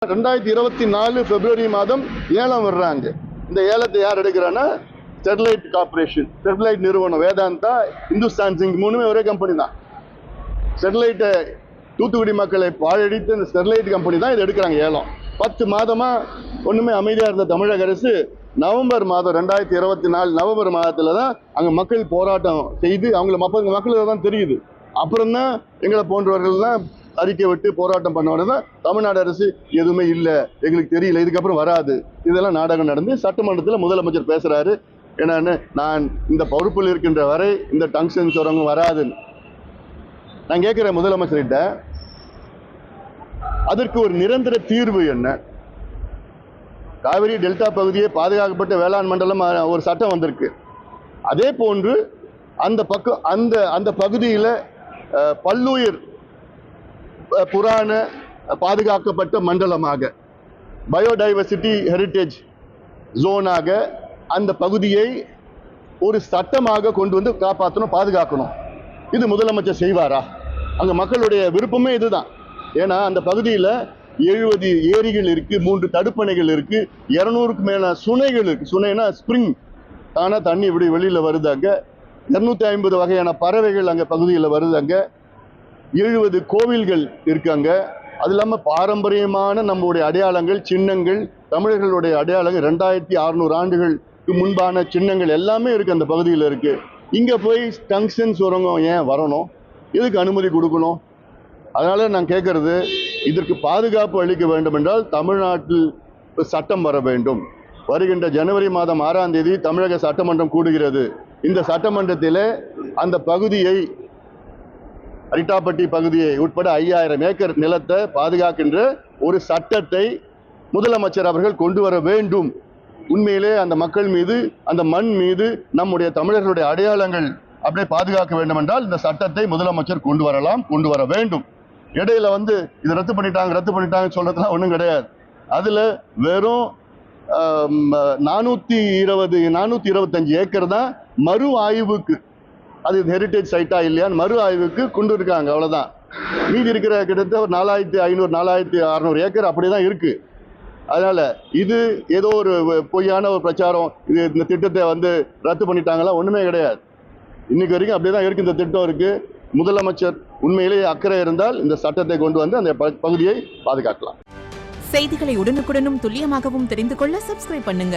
2024 பிப்ரவரி மாதம் ஏலம் விடுறாங்க. இந்த ஏலத்தை யார் எடுக்கிறான்னா ஸ்டெர்லைட் கார்பரேஷன், ஸ்டெர்லைட் நிறுவனம், வேதாந்தா, இந்துஸ்தான் ஜிங்க் மூணுமே ஒரே கம்பெனி தான். ஸ்டெர்லைட்டை தூத்துக்குடி மக்களை வாழடித்து இந்த ஸ்டெர்லைட் கம்பெனி தான் இதை எடுக்கிறாங்க ஏலம். 10 மாதமா ஒண்ணுமே அமைதியா இருந்த தமிழக அரசு நவம்பர் மாதம் 2024 நவம்பர் மாதத்துல தான் அங்க மக்கள் போராட்டம் செய்து மக்களுக்கு தான் தெரியுது. அப்புறம் தான் எங்களை போன்றவர்கள்லாம் அறிக்கை விட்டு போராட்டம் பண்ண தான் தமிழ்நாடு அரசு எதுவுமே இல்லை, எங்களுக்கு தெரியல, இதுக்கப்புறம் வராது, இதெல்லாம் நாடகம் நடந்து சட்டமன்றத்தில் முதலமைச்சர் பேசுறாரு. என்னன்னு, நான் இந்த பொறுப்பில் இருக்கின்ற வரை இந்த டங்ஸ்டன் சுரங்கம் வராதுன்னு நான் கேட்கிறேன் முதலமைச்சர்கிட்ட. அதற்கு ஒரு நிரந்தர தீர்வு என்ன? காவிரி டெல்டா பகுதியை பாதுகாக்கப்பட்ட வேளாண் மண்டலம் ஒரு சட்டம் வந்திருக்கு. அதே போன்று அந்த பக்கம் அந்த பகுதியில் பல்லுயிர் புராண பாதுகாக்கப்பட்ட மண்டலமாக, பயோடைவர்சிட்டி ஹெரிட்டேஜ் ஜோனாக அந்த பகுதியை ஒரு சட்டமாக கொண்டு வந்து காப்பாற்றணும், பாதுகாக்கணும். இது முதலமைச்சர் செய்வாரா? அங்க மக்களுடைய விருப்பமே இதுதான். ஏன்னா அந்த பகுதியில் 70 ஏரிகள் இருக்கு, 3 தடுப்பணைகள் இருக்கு, 200க்கு மேல சுனைகள் இருக்கு. சுனைனா ஸ்பிரிங், தானா தண்ணி இப்படி வெளியில வருது. அங்க 250 வகையான பறவைகள் அங்க பகுதியில் வருது. அங்க 70 கோவில்கள் இருக்காங்க. அது இல்லாமல் பாரம்பரியமான நம்முடைய அடையாளங்கள், சின்னங்கள், தமிழர்களுடைய அடையாளங்கள் 2600 ஆண்டுகளுக்கு முன்பான சின்னங்கள் எல்லாமே இருக்கு, அந்த பகுதியில் இருக்கு. இங்க போய் டங்ஸ்டன் சுரங்கம் ஏன் வரணும்? எதுக்கு அனுமதி கொடுக்கணும்? அதனால நான் கேட்கறது, இதற்கு பாதுகாப்பு அளிக்க வேண்டும் என்றால் தமிழ்நாட்டில் சட்டம் வர வேண்டும். வருகின்ற ஜனவரி மாதம் 6ஆம் தேதி தமிழக சட்டமன்றம் கூடுகிறது. இந்த சட்டமன்றத்தில் அந்த பகுதியை, அரிட்டாப்பட்டி பகுதியை உட்பட 5000 ஏக்கர் நிலத்தை பாதுகாக்கின்ற ஒரு சட்டத்தை முதலமைச்சர் அவர்கள் கொண்டு வர வேண்டும். உண்மையிலே அந்த மக்கள் மீது, அந்த மண் மீது நம்முடைய தமிழர்களுடைய அடையாளங்கள் அப்படியே பாதுகாக்க வேண்டும் என்றால் இந்த சட்டத்தை முதலமைச்சர் கொண்டு வரலாம், கொண்டு வர வேண்டும். இடையில இதை ரத்து பண்ணிட்டாங்க சொல்றதுலாம் ஒன்றும் கிடையாது. அதுல வெறும் 425 ஏக்கர் தான் மறு ஆய்வுக்கு, அது ஹெரிட்டேஜ் சைட்டா இல்லையான்னு மறு ஆய்வுக்கு கொண்டு இருக்காங்க, அவ்வளவுதான். மீதி இருக்கிற கிட்டத்தட்ட ஒரு 4500 4600 ஏக்கர் அப்படிதான் இருக்கு. அதனால இது ஏதோ ஒரு பொய்யான ஒரு பிரச்சாரம். இது இந்த திட்டத்தை ரத்து பண்ணிட்டாங்களா? ஒண்ணுமே கிடையாது. இன்னைக்கு வரைக்கும் அப்படிதான் இருக்கு, இந்த திட்டம் இருக்கு. முதலமைச்சர் உண்மையிலேயே அக்கறை இருந்தால் இந்த சட்டத்தை கொண்டு வந்து அந்த பகுதியை பாதுகாக்கலாம். செய்திகளை உடனுக்குடனும் துல்லியமாகவும் தெரிந்து கொள்ள சப்ஸ்கிரைப் பண்ணுங்க.